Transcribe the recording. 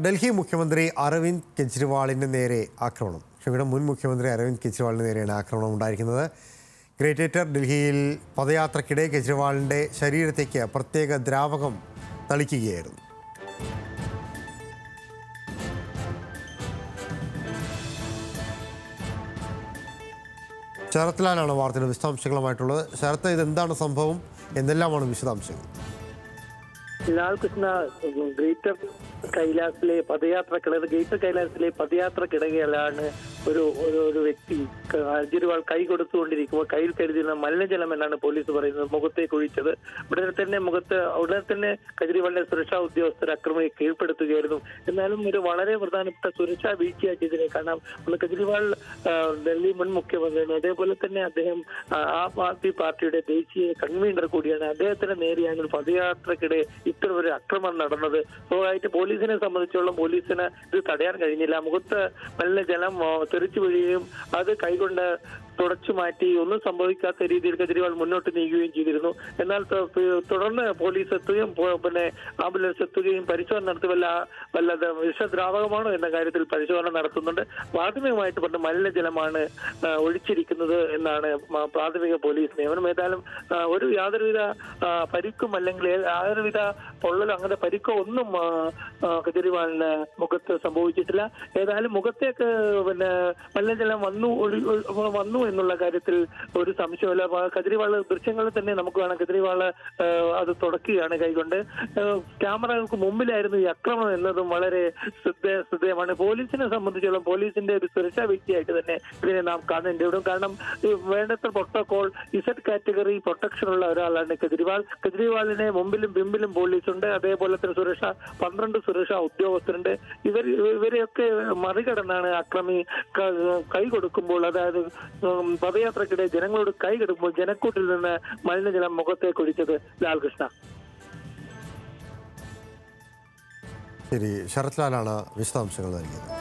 ഡൽഹി മുഖ്യമന്ത്രി അരവിന്ദ് കെജ്രിവാളിന് നേരെ ആക്രമണം. മുൻ മുഖ്യമന്ത്രി അരവിന്ദ് കെജ്രിവാളിന് നേരെയാണ് ആക്രമണം ഉണ്ടായിരിക്കുന്നത്. ഗ്രേറ്റർ ഡൽഹിയിൽ പദയാത്രയ്ക്കിടെ കെജ്രിവാളിൻ്റെ ശരീരത്തേക്ക് പ്രത്യേക ദ്രാവകം തളിക്കുകയായിരുന്നു. ശരത്ലാലാണ് വാർത്തയുടെ വിശദാംശങ്ങളുമായിട്ടുള്ളത്. ശരത്ത്, ഇതെന്താണ് സംഭവം, എന്തെല്ലാമാണ് വിശദാംശങ്ങൾ? ലാൽകൃഷ്ണ, ഗ്രേറ്റർ കൈലാസിലെ പദയാത്രക്കിടയിലാണ് ഒരു വ്യക്തി കെജ്രിവാൾ കൈ കൊടുത്തുകൊണ്ടിരിക്കുമ്പോൾ കയ്യിൽ കരുതുന്ന മലിനജലം എന്നാണ് പോലീസ് പറയുന്നത് മുഖത്തേക്ക് ഒഴിച്ചത്. ഉടനെ തന്നെ കെജ്രിവാളിന്റെ സുരക്ഷാ ഉദ്യോഗസ്ഥർ അക്രമിയെ കീഴ്പ്പെടുത്തുകയായിരുന്നു. എന്നാലും ഒരു വളരെ പ്രധാനപ്പെട്ട സുരക്ഷാ വീഴ്ചയായിട്ട് ഇതിനെ കാണാം. കെജ്രിവാൾ ഡൽഹി മുൻ മുഖ്യമന്ത്രിയാണ്, അതേപോലെ തന്നെ അദ്ദേഹം ആം ആദ്മി പാർട്ടിയുടെ ദേശീയ കൺവീനർ കൂടിയാണ്. അദ്ദേഹത്തിന് നേരെയാണ് പദയാത്രക്കിടെ ഇത്ര ഒരു ആക്രമണം നടന്നത്. സ്വാഭാവികമായിട്ട് പോലീസിനെ സംബന്ധിച്ചോളം പോലീസിന് ഇത് തടയാൻ കഴിഞ്ഞില്ല. മുഖത്ത് മലിനജലം തെറിച്ചു വീഴുകയും അത് കൈകൊണ്ട് തുടച്ചു മാറ്റി ഒന്നും സംഭവിക്കാത്ത രീതിയിൽ കെജ്രിവാൾ മുന്നോട്ട് നീങ്ങുകയും ചെയ്തിരുന്നു. എന്നാൽ തുടർന്ന് പോലീസ് എത്തുകയും ആംബുലൻസ് എത്തുകയും പരിശോധന നടത്തി വല്ല വിഷദ്രാവകമാണോ എന്ന കാര്യത്തിൽ പരിശോധന നടത്തുന്നുണ്ട്. പ്രാഥമികമായിട്ട് പറഞ്ഞ മലിനജലമാണ് ഒഴിച്ചിരിക്കുന്നത് എന്നാണ് പ്രാഥമിക പോലീസ് നിയമനം. ഏതായാലും യാതൊരുവിധ പരിക്കും അല്ലെങ്കിൽ യാതൊരുവിധ പൊള്ളലോ അങ്ങനെ പരിക്കോ ഒന്നും കെജ്രിവാളിന് മുഖത്ത് സംഭവിച്ചിട്ടില്ല. ഏതായാലും മുഖത്തേക്ക് മലിനജലം വന്നു എന്നുള്ള കാര്യത്തിൽ ഒരു സംശയമില്ല. കെജ്രിവാൾ ദൃശ്യങ്ങളിൽ തന്നെ നമുക്ക് കാണാം, കെജ്രിവാൾ അത് തുടക്കുകയാണ് കൈകൊണ്ട്. ക്യാമറകൾക്ക് മുമ്പിലായിരുന്നു ഈ ആക്രമണം എന്നതും വളരെ ശ്രദ്ധേയമാണ്. പോലീസിനെ സംബന്ധിച്ചോളം പോലീസിന്റെ ഒരു സുരക്ഷാ വ്യക്തിയായിട്ട് തന്നെ ഇതിനെ നാം കാണേണ്ടി വരും. കാരണം വേണ്ടത്ര പ്രോട്ടോകോൾ ഇസഡ് കാറ്റഗറി പ്രൊട്ടക്ഷൻ ഉള്ള ഒരാളാണ് കെജ്രിവാൾ. കെജ്രിവാളിനെ മുമ്പിലും പിമ്പിലും പോലീസുണ്ട്, അതേപോലെ തന്നെ 12 സുരക്ഷാ ഉദ്യോഗസ്ഥരുണ്ട്. ഇവരെയൊക്കെ മറികടന്നാണ് അക്രമി കൈ കൊടുക്കുമ്പോൾ, അതായത് പദയാത്രക്കിടെ ജനങ്ങളോട് കൈ കെടുക്കുമ്പോൾ ജനക്കൂട്ടിൽ നിന്ന് മലിനജലം മുഖത്തേക്ക് ഒഴിച്ചത്. ലാൽകൃഷ്ണ. ശരി, ശരത്ലാലാണ് വിശദാംശങ്ങൾ നൽകിയത്.